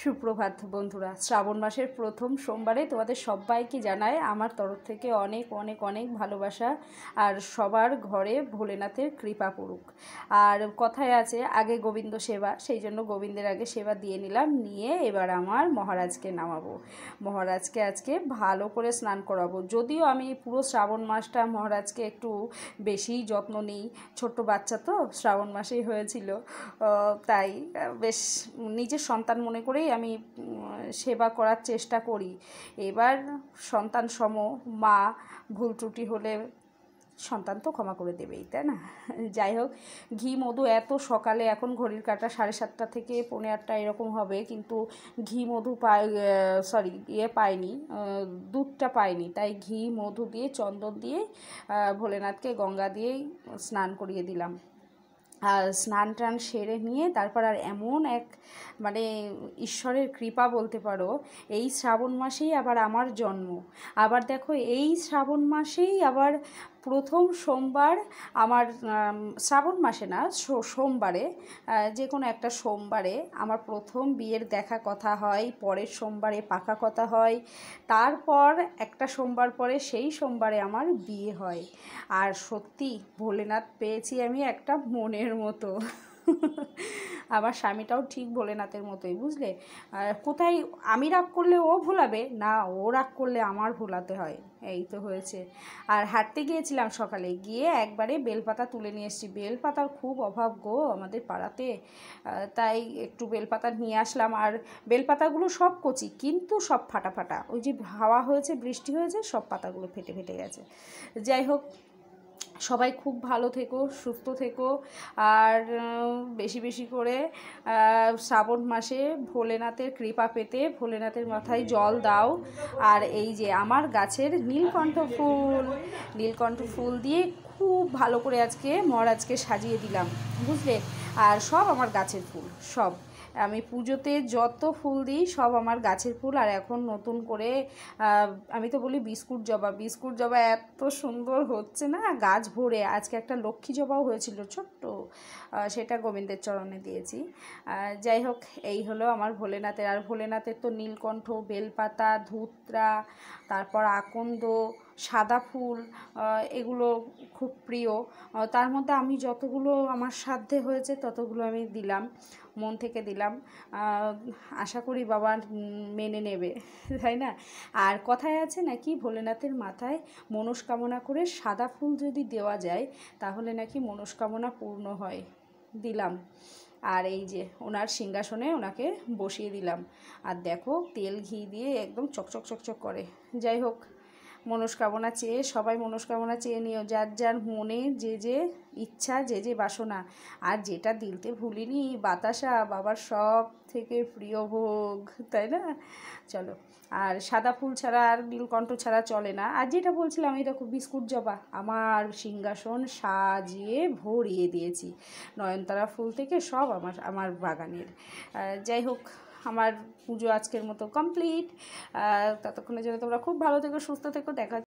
সুপ্রভাত বন্ধুরা, শ্রাবণ মাসের প্রথম সোমবারে তোমাদের সবাইকে জানাই আমার তরফ থেকে অনেক অনেক অনেক ভালোবাসা। আর সবার ঘরে ভোলেনাথের কৃপা পড়ুক। আর কথায় আছে আগে গোবিন্দ সেবা, সেই জন্য গোবিন্দের আগে সেবা দিয়ে নিলাম, নিয়ে এবার আমার মহারাজকে নামাবো। মহারাজকে আজকে ভালো করে স্নান করাবো। যদিও আমি পুরো শ্রাবণ মাসটা মহারাজকে একটু বেশিই যত্ন নিই, ছোট্ট বাচ্চা তো শ্রাবণ মাসেই হয়েছিল, তাই বেশ নিজের সন্তান মনে করেই আমি সেবা করার চেষ্টা করি। এবার সন্তান সম মা, ভুল ত্রুটি হলে সন্তান তো ক্ষমা করে দেবেই, তাই না? যাই হোক, ঘি মধু এত সকালে, এখন ঘড়ির কাঁটা 7:30 থেকে 8:45 এরকম হবে, কিন্তু ঘি মধু পাইনি, দুধটা পাইনি, তাই ঘি মধু দিয়ে চন্দন দিয়ে ভোলেনাথকে গঙ্গা দিয়েই স্নান করিয়ে দিলাম। আর স্নান টান সেরে নিয়ে তারপর আর এমন এক মানে ঈশ্বরের কৃপা বলতে পারো, এই শ্রাবণ মাসেই আবার আমার জন্ম। আবার দেখো, এই শ্রাবণ মাসেই আবার প্রথম সোমবার আমার, শ্রাবণ মাসে না, সোমবারে, যে কোনো একটা সোমবারে আমার প্রথম বিয়ের দেখা কথা হয়, পরের সোমবারে পাকা কথা হয়, তারপর একটা সোমবার পরে সেই সোমবারে আমার বিয়ে হয়। আর সত্যি ভোলেনাথ পেয়েছি আমি একটা মনের মতো। আমার স্বামীটাও ঠিক ভোলেনাথের মতোই, বুঝলে? কোথায় আমি রাগ করলে ও ভোলাবে না, ও রাগ করলে আমার ভোলাতে হয়, এই তো হয়েছে। আর হাঁটতে গিয়েছিলাম সকালে, গিয়ে একবারে বেলপাতা তুলে নিয়ে এসেছি। বেলপাতার খুব অভাব গো আমাদের পাড়াতে, তাই একটু বেলপাতা নিয়ে আসলাম। আর বেলপাতাগুলো সব কচি, কিন্তু সব ফাটা ফাটা, ওই যে হাওয়া হয়েছে, বৃষ্টি হয়েছে, সব পাতাগুলো ফেটে ফেটে গেছে। যাই হোক, সবাই খুব ভালো থেকো, সুস্থ থেকো। আর বেশি বেশি করে শ্রাবণ মাসে ভোলেনাথের কৃপা পেতে ভোলেনাথের মাথায় জল দাও। আর এই যে আমার গাছের নীলকণ্ঠ ফুল দিয়ে খুব ভালো করে আজকে মহারাজকে সাজিয়ে দিলাম, বুঝলে? আর সব আমার গাছের ফুল, সব আমি পুজোতে যত ফুল দিই সব আমার গাছের ফুল। আর এখন নতুন করে আমি তো বলি বিস্কুট জবা এত সুন্দর হচ্ছে না গাছ ভরে। আজকে একটা লক্ষ্মী জবাও হয়েছিল ছোট্ট, সেটা গোবিন্দের চরণে দিয়েছি। যাই হোক, এই হলো আমার ভোলেনাথের। আর ভোলেনাথের তো নীলকণ্ঠ, বেলপাতা, ধূত্রা, তারপর আকন্দ, সাদা ফুল, এগুলো খুব প্রিয়। তার মধ্যে আমি যতগুলো আমার সাধ্যে হয়েছে ততগুলো আমি দিলাম, মন থেকে দিলাম। আশা করি বাবা মেনে নেবে, তাই না? আর কথায় আছে নাকি ভোলেনাথের মাথায় মনস্কামনা করে সাদা ফুল যদি দেওয়া যায় তাহলে নাকি মনস্কামনা পূর্ণ হয়। দিলাম। আর এই যে ওনার সিংহাসনে ওনাকে বসিয়ে দিলাম। আর দেখো, তেল ঘি দিয়ে একদম চকচক চকচক করে। যাই হোক, মনস্কামনা চেয়ে সবাই মনস্কামনা চেয়ে নিও, যার যার মনে যে যে ইচ্ছা, যে যে বাসনা। আর যেটা দিলতে ভুলিনি, বাতাসা বাবার সব থেকে প্রিয় ভোগ, তাই না? চলো, আর সাদা ফুল ছাড়া আর নীলকণ্ঠ ছাড়া চলে না। আর যেটা বলছিলাম, এই দেখো বিস্কুট জবা, আমার সিংহাসন সাজিয়ে ভরিয়ে দিয়েছি নয়নতারা ফুল থেকে, সব আমার বাগানের। যাই হোক, আমার পুজো আজকের মতো কমপ্লিট। ততক্ষণের জন্য তোমরা খুব ভালো থেকো, সুস্থ থেকো, দেখা